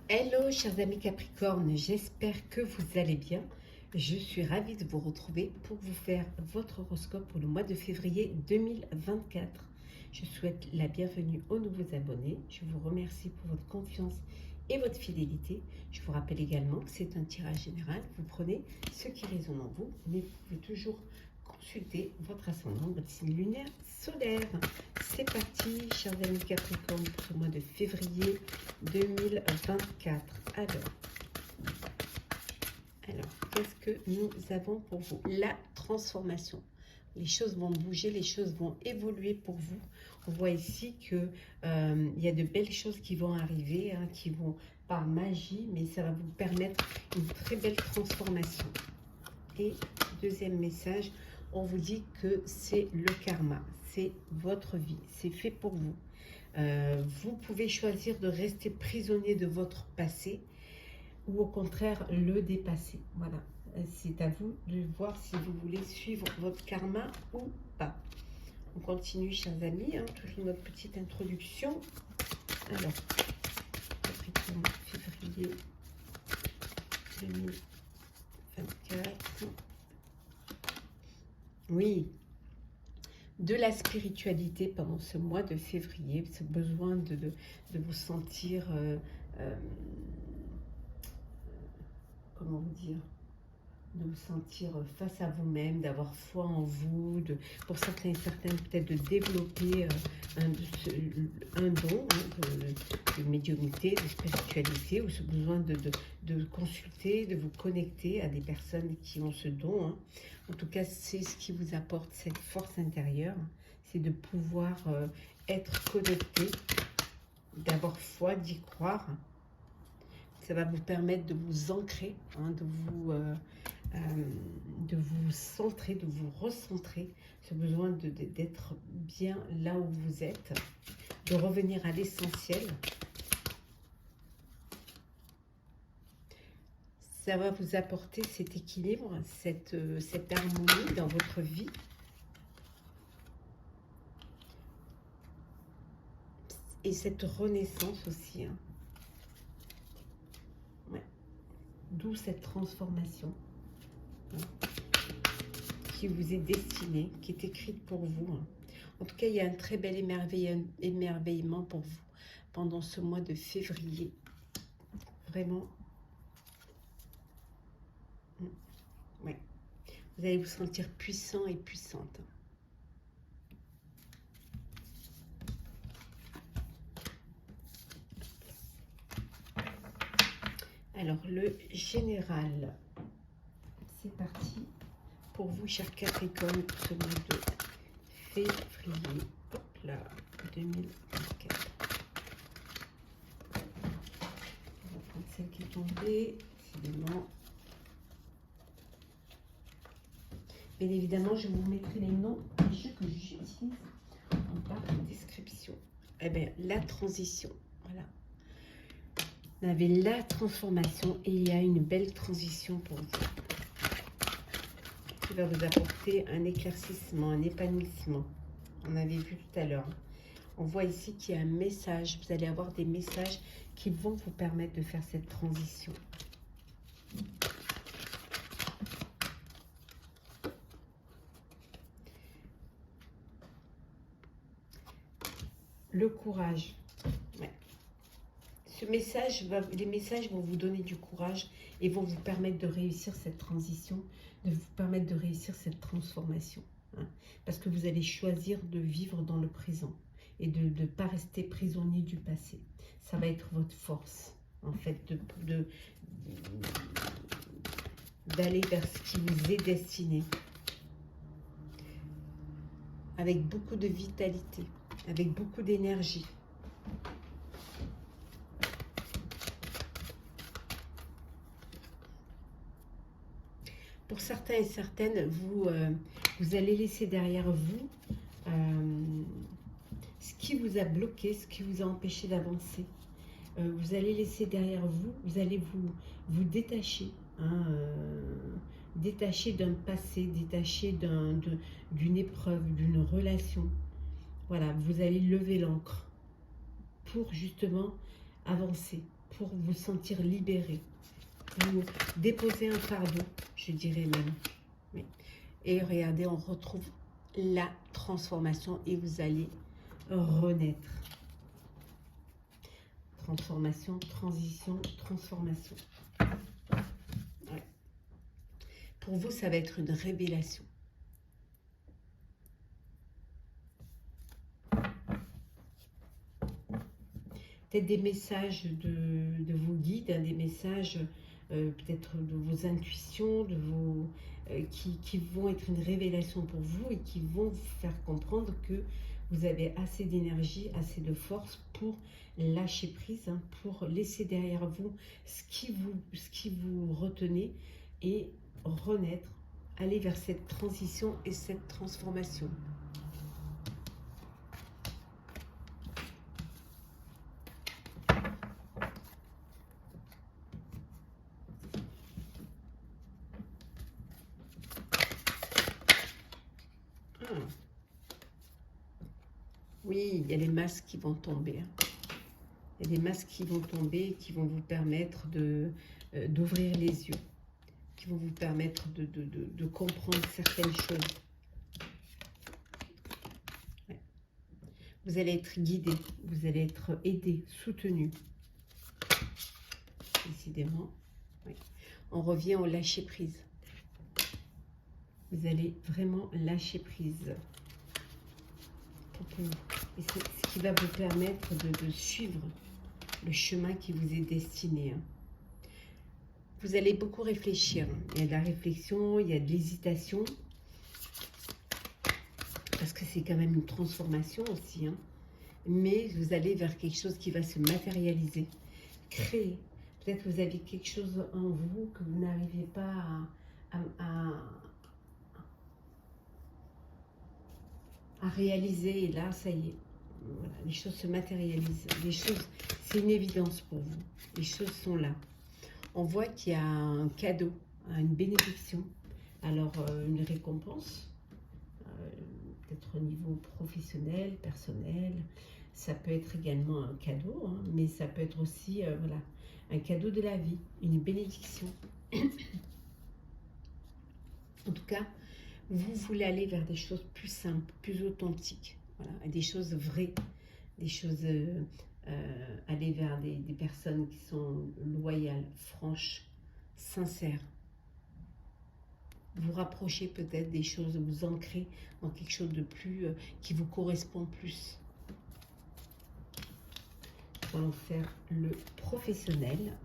Hello chers amis Capricorne, j'espère que vous allez bien. Je suis ravie de vous retrouver pour vous faire votre horoscope pour le mois de février 2024. Je souhaite la bienvenue aux nouveaux abonnés. Je vous remercie pour votre confiance et votre fidélité. Je vous rappelle également que c'est un tirage général. Vous prenez ce qui résonne en vous, mais vous pouvez toujours consulter votre ascendant, votre signe lunaire solaire. C'est parti, chers amis Capricorne, pour ce mois de février 2024. Alors, qu'est-ce que nous avons pour vous? La transformation. Les choses vont bouger, les choses vont évoluer pour vous. On voit ici que il y a de belles choses qui vont arriver, hein, qui vont par magie, mais ça va vous permettre une très belle transformation. Et deuxième message, on vous dit que c'est le karma, c'est votre vie, c'est fait pour vous. Vous pouvez choisir de rester prisonnier de votre passé ou au contraire le dépasser. Voilà, c'est à vous de voir si vous voulez suivre votre karma ou pas. On continue, chers amis, hein, toujours notre petite introduction. Alors, Capricorne, février 2024. Oui, de la spiritualité pendant ce mois de février, ce besoin de vous sentir, comment vous dire, de vous sentir face à vous-même, d'avoir foi en vous, pour certains et certaines peut-être de développer un don, hein, de médiumnité, de spiritualité, ou ce besoin de consulter, de vous connecter à des personnes qui ont ce don. Hein. En tout cas, c'est ce qui vous apporte cette force intérieure, c'est de pouvoir être connecté, d'avoir foi, d'y croire. Ça va vous permettre de vous ancrer, hein, de vous centrer, de vous recentrer, ce besoin d'être bien là où vous êtes, de revenir à l'essentiel. Ça va vous apporter cet équilibre, cette harmonie dans votre vie. Et cette renaissance aussi. Hein. Ouais. D'où cette transformation, hein, qui vous est destinée, qui est écrite pour vous. Hein. En tout cas, il y a un très bel émerveillement pour vous pendant ce mois de février. Vraiment. Ouais. Vous allez vous sentir puissant et puissante. Alors, le général, c'est parti pour vous, chers Capricorne, pour ce mois de février. Hop là, 2024. On va prendre celle qui est tombée, décidément. Bien évidemment, je vous mettrai les noms des jeux que j'utilise en barre de description. Eh bien, la transition, voilà. Vous avez la transformation et il y a une belle transition pour vous. Qui va vous apporter un éclaircissement, un épanouissement. On avait vu tout à l'heure. On voit ici qu'il y a un message. Vous allez avoir des messages qui vont vous permettre de faire cette transition. Le courage. Ouais. Les messages vont vous donner du courage et vont vous permettre de réussir cette transition, de vous permettre de réussir cette transformation. Hein, parce que vous allez choisir de vivre dans le présent et de ne pas rester prisonnier du passé. Ça va être votre force, en fait, d'aller vers ce qui vous est destiné. Avec beaucoup de vitalité, avec beaucoup d'énergie. Pour certains et certaines, vous allez laisser derrière vous ce qui vous a bloqué, ce qui vous a empêché d'avancer. Vous allez laisser derrière vous, vous allez vous détacher, hein, détacher d'un passé, détacher d'une épreuve, d'une relation. Voilà, vous allez lever l'ancre pour justement avancer. pour vous sentir libéré. Vous déposez un fardeau, je dirais même. Oui. Et regardez, on retrouve la transformation et vous allez renaître. Transformation, transition, transformation. Ouais. Pour vous, ça va être une révélation. Peut-être des messages de vos guides, hein, des messages peut-être de vos intuitions, de vos, qui vont être une révélation pour vous et qui vont vous faire comprendre que vous avez assez d'énergie, assez de force pour lâcher prise, hein, pour laisser derrière vous ce qui vous retenait et renaître, aller vers cette transition et cette transformation. Oui, il y a les masques qui vont tomber. Il y a des masques qui vont tomber, qui vont vous permettre d'ouvrir les yeux, qui vont vous permettre de comprendre certaines choses. Ouais. Vous allez être guidé, vous allez être aidé, soutenu. Décidément. Oui. On revient au lâcher prise. Vous allez vraiment lâcher prise. Et c'est ce qui va vous permettre de suivre le chemin qui vous est destiné. Vous allez beaucoup réfléchir. Il y a de la réflexion, il y a de l'hésitation. Parce que c'est quand même une transformation aussi. Mais vous allez vers quelque chose qui va se matérialiser. Créer. Peut-être que vous avez quelque chose en vous que vous n'arrivez pas à réaliser. Et là, ça y est. Voilà, les choses se matérialisent. Les choses, c'est une évidence pour vous. Les choses sont là. On voit qu'il y a un cadeau, une bénédiction. Alors, une récompense, peut-être au niveau professionnel, personnel. Ça peut être également un cadeau, mais ça peut être aussi voilà, un cadeau de la vie, une bénédiction. En tout cas, vous voulez aller vers des choses plus simples, plus authentiques, voilà, des choses vraies, des choses, aller vers des personnes qui sont loyales, franches, sincères. Vous rapprochez peut-être des choses, vous ancrez dans quelque chose de plus, qui vous correspond plus. Nous allons faire le professionnel.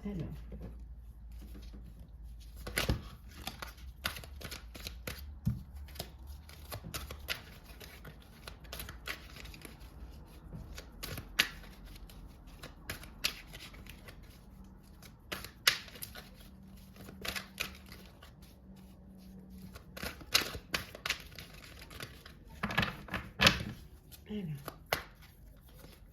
Alors. Alors,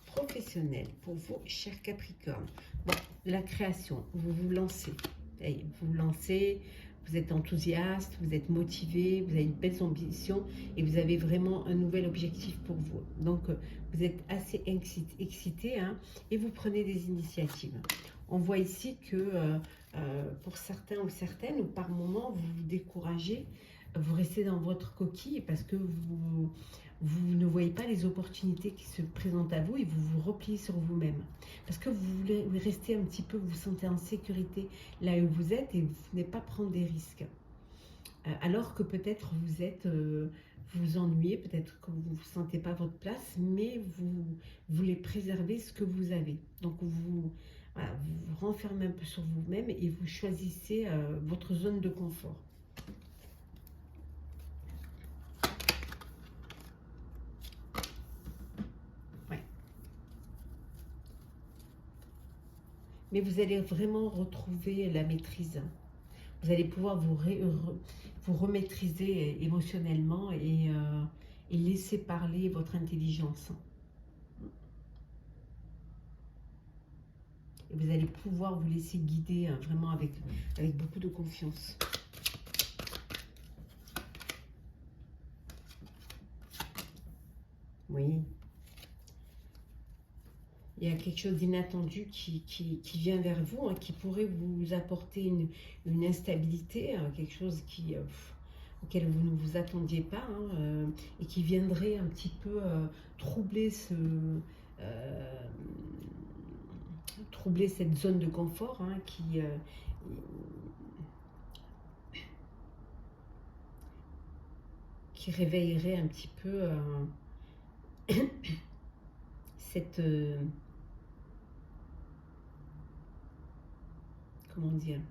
professionnel pour vous, chers Capricorne. Bon, la création, vous vous lancez. Vous lancez, vous êtes enthousiaste, vous êtes motivé, vous avez une belle ambition et vous avez vraiment un nouvel objectif pour vous. Donc, vous êtes assez excité et vous prenez des initiatives. On voit ici que pour certains ou certaines, ou par moment, vous vous découragez, vous restez dans votre coquille parce que vous ne voyez pas les opportunités qui se présentent à vous et vous vous repliez sur vous-même. Parce que vous voulez rester un petit peu, vous vous sentez en sécurité là où vous êtes et vous ne voulez pas prendre des risques. Alors que peut-être vous vous ennuyez, peut-être que vous ne sentez pas votre place, mais vous voulez préserver ce que vous avez. Donc vous vous renfermez un peu sur vous-même et vous choisissez votre zone de confort. Mais vous allez vraiment retrouver la maîtrise. Vous allez pouvoir vous remaîtriser émotionnellement et laisser parler votre intelligence. Et vous allez pouvoir vous laisser guider vraiment avec beaucoup de confiance. Oui. Il y a quelque chose d'inattendu qui vient vers vous, hein, qui pourrait vous apporter une instabilité, hein, quelque chose auquel vous ne vous attendiez pas, hein, et qui viendrait un petit peu troubler euh, troubler cette zone de confort, hein, qui réveillerait un petit peu cette... comment dire,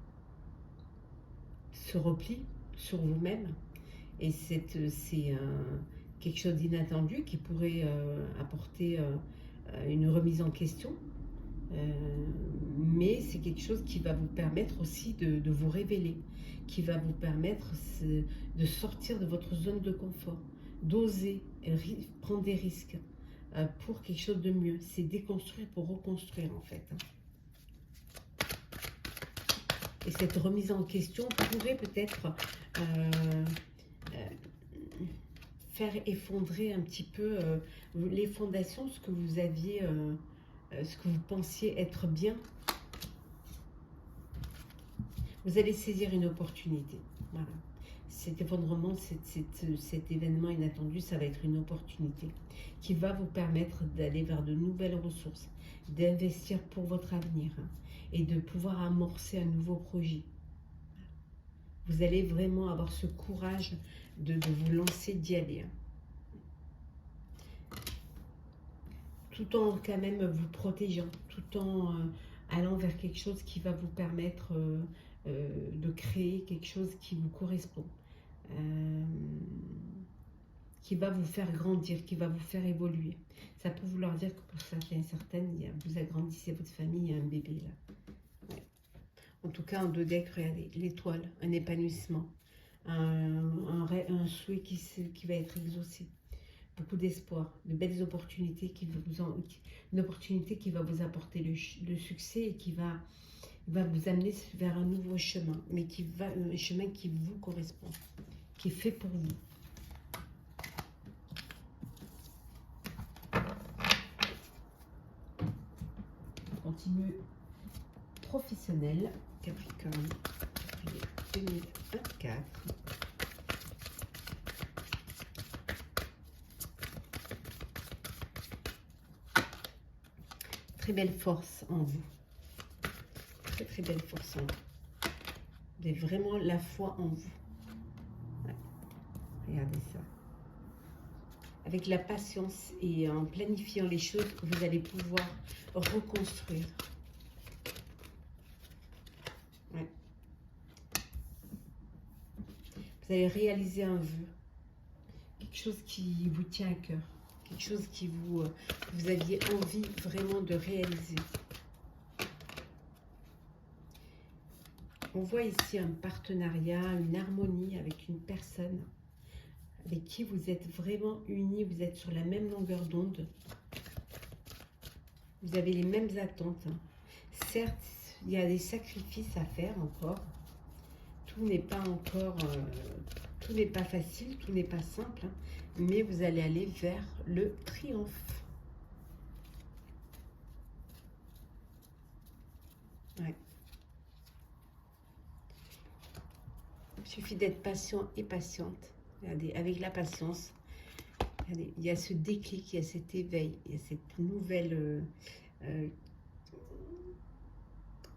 ce repli sur vous-même. Et c'est quelque chose d'inattendu qui pourrait apporter une remise en question. Mais c'est quelque chose qui va vous permettre aussi de vous révéler, qui va vous permettre de sortir de votre zone de confort, d'oser prendre des risques pour quelque chose de mieux. C'est déconstruire pour reconstruire en fait. Et cette remise en question pourrait peut-être faire effondrer un petit peu les fondations, ce que vous aviez, ce que vous pensiez être bien. Vous allez saisir une opportunité. Voilà. Cet effondrement, cet événement inattendu, ça va être une opportunité qui va vous permettre d'aller vers de nouvelles ressources, d'investir pour votre avenir, hein, et de pouvoir amorcer un nouveau projet. Vous allez vraiment avoir ce courage de vous lancer, d'y aller, hein. Tout en quand même vous protégeant, tout en allant vers quelque chose qui va vous permettre de créer quelque chose qui vous correspond, qui va vous faire grandir, qui va vous faire évoluer. Ça peut vouloir dire que pour certains et certaines, vous agrandissez votre famille, il y a un bébé là. Ouais. En tout cas, en 2 decks, regardez, l'étoile, un épanouissement, un souhait qui va être exaucé. Beaucoup d'espoir, de belles opportunités une opportunité qui va vous apporter le succès et qui va vous amener vers un nouveau chemin, mais un chemin qui vous correspond, qui est fait pour vous. On continue professionnel, Capricorne, 2024. Très belle force en vous. Très très belle force en vous. Vous avez vraiment la foi en vous. Ouais. Regardez ça. Avec la patience et en planifiant les choses, vous allez pouvoir reconstruire. Ouais. Vous allez réaliser un vœu. Quelque chose qui vous tient à cœur. Quelque chose qui vous aviez envie vraiment de réaliser. On voit ici un partenariat, une harmonie avec une personne avec qui vous êtes vraiment unis, vous êtes sur la même longueur d'onde. Vous avez les mêmes attentes. Certes, il y a des sacrifices à faire encore. Tout n'est pas encore... tout n'est pas facile, tout n'est pas simple, hein, mais vous allez aller vers le triomphe. Ouais. Il suffit d'être patient et patiente. Regardez, avec la patience, regardez, il y a ce déclic, il y a cet éveil, il y a cette nouvelle...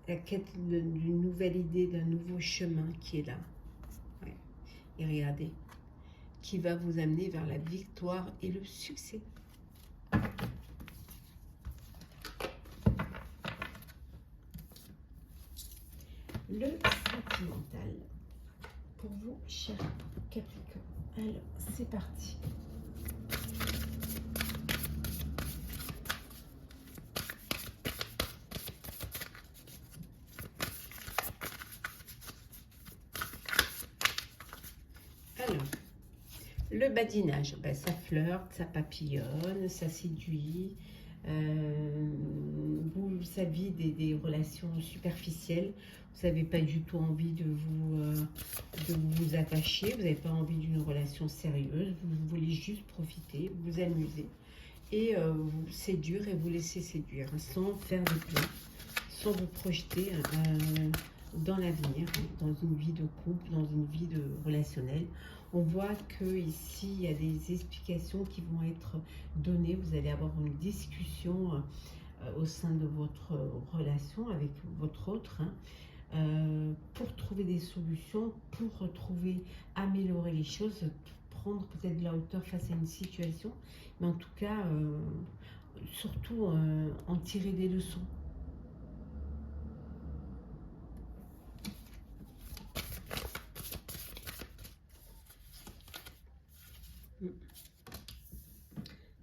la quête d'une nouvelle idée, d'un nouveau chemin qui est là. Ouais. Et regardez, qui va vous amener vers la victoire et le succès. Le sentimental. Pour vous, cher Capricorne. Alors, c'est parti. Alors, le badinage, ben, ça flirte, ça papillonne, ça séduit, Vous savez des relations superficielles. Vous n'avez pas du tout envie de vous attacher. Vous n'avez pas envie d'une relation sérieuse. Vous voulez juste profiter, vous amuser et vous séduire et vous laisser séduire sans faire de plan, sans vous projeter dans l'avenir, dans une vie de couple, dans une vie de relationnelle. On voit que ici il y a des explications qui vont être données. Vous allez avoir une discussion au sein de votre relation avec votre autre, pour trouver des solutions, pour retrouver, améliorer les choses, prendre peut-être de la hauteur face à une situation, mais en tout cas, surtout en tirer des leçons.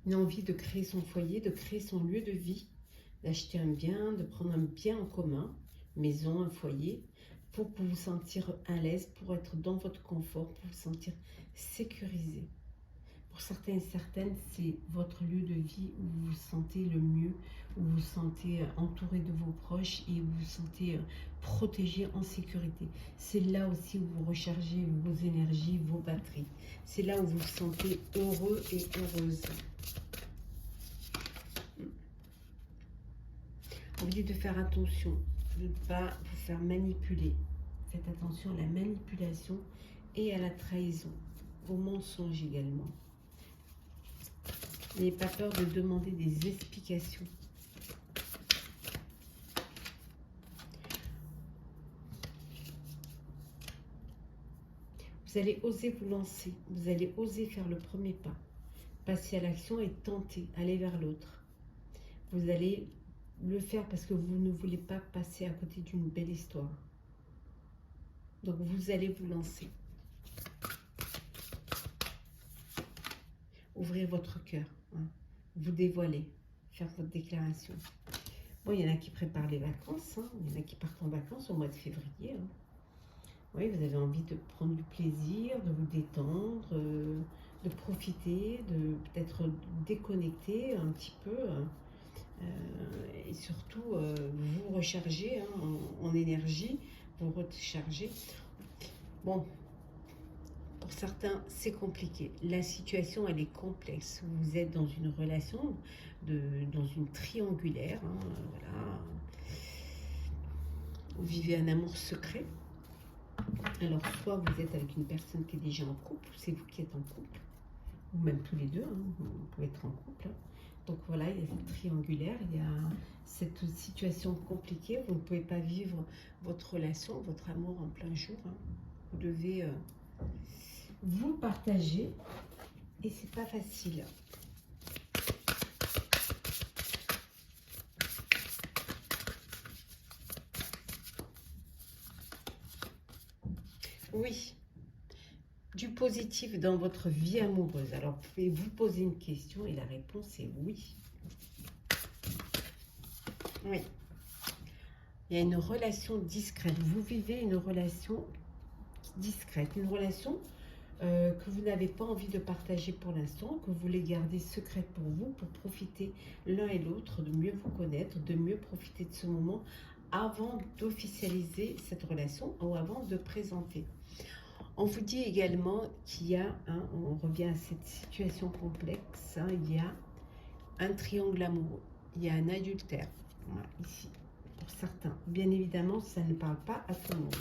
Une envie de créer son foyer, de créer son lieu de vie, d'acheter un bien, de prendre un bien en commun, maison, un foyer, pour vous sentir à l'aise, pour être dans votre confort, pour vous sentir sécurisé. Pour certains et certaines, c'est votre lieu de vie où vous vous sentez le mieux, où vous vous sentez entouré de vos proches et où vous vous sentez protégé, en sécurité. C'est là aussi où vous rechargez vos énergies, vos batteries. C'est là où vous vous sentez heureux et heureuse. On vous dit de faire attention, de ne pas vous faire manipuler. Faites attention à la manipulation et à la trahison, aux mensonges également. N'ayez pas peur de demander des explications. Vous allez oser vous lancer, vous allez oser faire le premier pas, passer à l'action et tenter, aller vers l'autre. Vous allez le faire parce que vous ne voulez pas passer à côté d'une belle histoire. Donc vous allez vous lancer. Ouvrez votre cœur, hein. Vous dévoiler, faire votre déclaration. Bon, il y en a qui préparent les vacances, hein. Il y en a qui partent en vacances au mois de février, hein. Oui, vous avez envie de prendre du plaisir, de vous détendre, de profiter, de peut-être déconnecter un petit peu, et surtout vous recharger, hein, en énergie, vous recharger. Bon, pour certains, c'est compliqué. La situation, elle est complexe. Vous êtes dans une relation, dans une triangulaire, hein, voilà. Vous vivez un amour secret. Alors, soit vous êtes avec une personne qui est déjà en couple, c'est vous qui êtes en couple, ou même tous les deux, hein, vous pouvez être en couple. Donc voilà, il y a cette triangulaire, il y a cette situation compliquée. Vous ne pouvez pas vivre votre relation, votre amour en plein jour, hein. Vous devez vous partager et c'est pas facile. Oui, du positif dans votre vie amoureuse. Alors, vous pouvez vous poser une question et la réponse est oui. Oui. Il y a une relation discrète. Vous vivez une relation discrète, une relation que vous n'avez pas envie de partager pour l'instant, que vous voulez garder secrète pour vous, pour profiter l'un et l'autre, de mieux vous connaître, de mieux profiter de ce moment avant d'officialiser cette relation ou avant de présenter. On vous dit également qu'il y a, hein, on revient à cette situation complexe, hein, il y a un triangle amoureux, il y a un adultère, voilà, ici, pour certains. Bien évidemment, ça ne parle pas à tout le monde.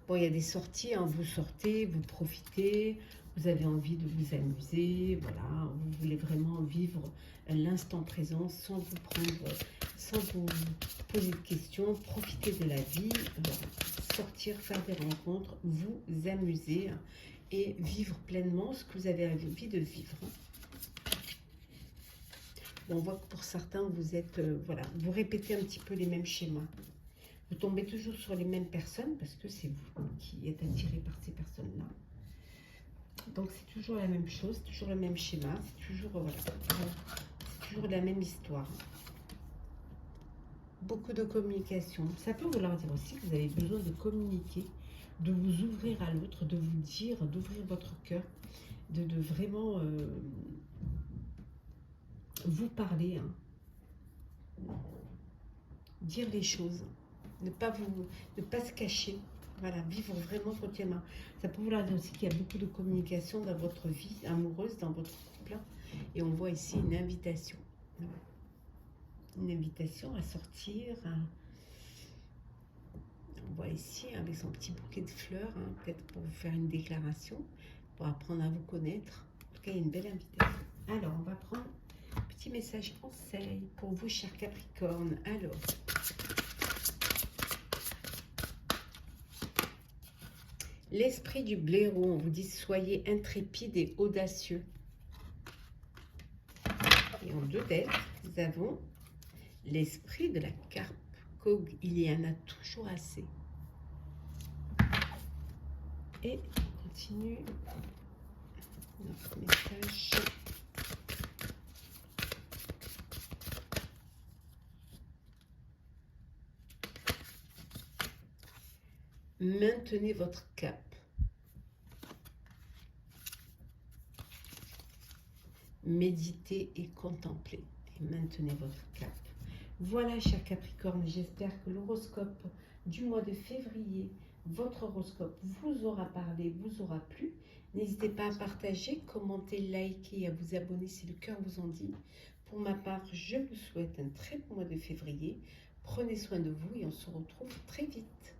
Bon, il y a des sorties, hein, vous sortez, vous profitez, vous avez envie de vous amuser, voilà, vous voulez vraiment vivre l'instant présent sans vous prendre, sans vous poser de questions, profiter de la vie, sortir, faire des rencontres, vous amuser et vivre pleinement ce que vous avez envie de vivre. Bon, on voit que pour certains, vous êtes, voilà, vous répétez un petit peu les mêmes schémas. Vous tombez toujours sur les mêmes personnes parce que c'est vous qui êtes attiré par ces personnes-là. Donc c'est toujours la même chose, toujours le même schéma, c'est toujours, voilà, c'est toujours la même histoire. Beaucoup de communication. Ça peut vouloir dire aussi que vous avez besoin de communiquer, de vous ouvrir à l'autre, de vous dire, d'ouvrir votre cœur de vraiment vous parler, hein. Dire les choses, ne pas se cacher, voilà, vivre vraiment quotidiennement. Ça peut vouloir dire aussi qu'il y a beaucoup de communication dans votre vie amoureuse, dans votre couple, et on voit ici une invitation, une invitation à sortir. On voit ici avec son petit bouquet de fleurs, hein, peut-être pour vous faire une déclaration, pour apprendre à vous connaître. En tout cas, il y a une belle invitation. Alors, on va prendre un petit message conseil pour vous, chers Capricorne. Alors, l'esprit du blaireau, on vous dit soyez intrépide et audacieux. Et en deux dettes, nous avons l'esprit de la carpe. Il y en a toujours assez. Et on continue notre message. Maintenez votre cap. Méditez et contemplez. Et maintenez votre cap. Voilà, chers Capricorne, j'espère que l'horoscope du mois de février, votre horoscope vous aura parlé, vous aura plu. N'hésitez pas à partager, commenter, liker et à vous abonner si le cœur vous en dit. Pour ma part, je vous souhaite un très bon mois de février. Prenez soin de vous et on se retrouve très vite.